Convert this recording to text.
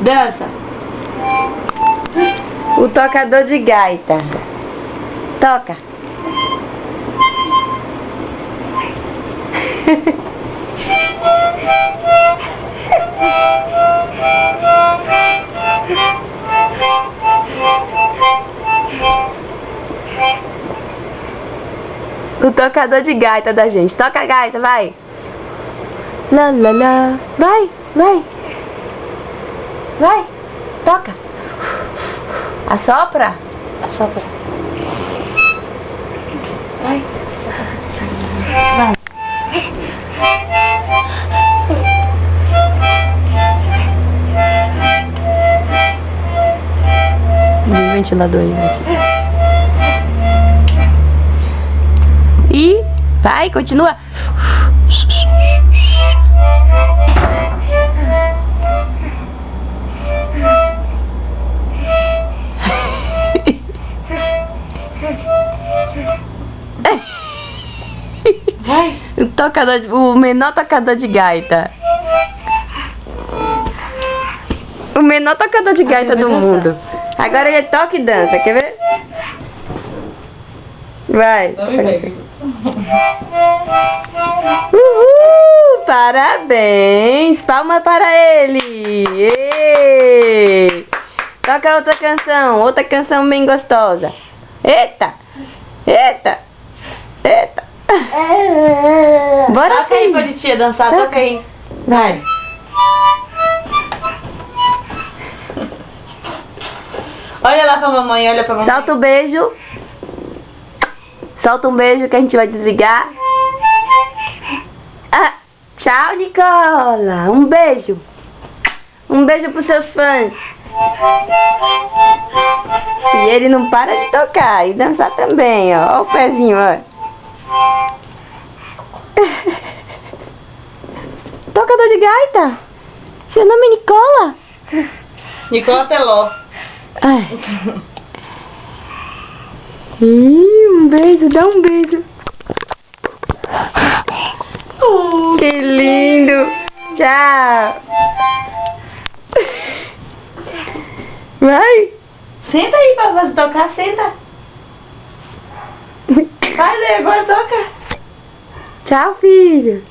Dança. O tocador de gaita. Toca. O tocador de gaita da gente. Toca a gaita, vai. Lá, lá, lá. Vai, vai. Vai. Toca. Assopra. Assopra. Vai. Vai. Liga o ventilador aí, vai. E vai, continua. Vai. O menor tocador de gaita. O menor tocador de gaita do mundo. Agora ele toca e dança, quer ver? Vai. Uhul! Parabéns! Palmas para ele! Êêê! Toca outra canção bem gostosa. Eita! Eita! Eita! Bora toca aí pra titia dançar, toca aí. Vai! Olha lá pra mamãe, olha pra mamãe. Solta o beijo. Solta um beijo que a gente vai desligar. Ah, tchau, Nicola. Um beijo. Um beijo pros seus fãs. E ele não para de tocar e dançar também, ó. Ó o pezinho, ó. Tocador de gaita. Seu nome é Nicola? Nicola Teló. Ai. Um beijo, dá um beijo. Que lindo. Tchau. Vai. Senta aí pra tocar, senta. Faz aí, agora toca. Tchau, filho.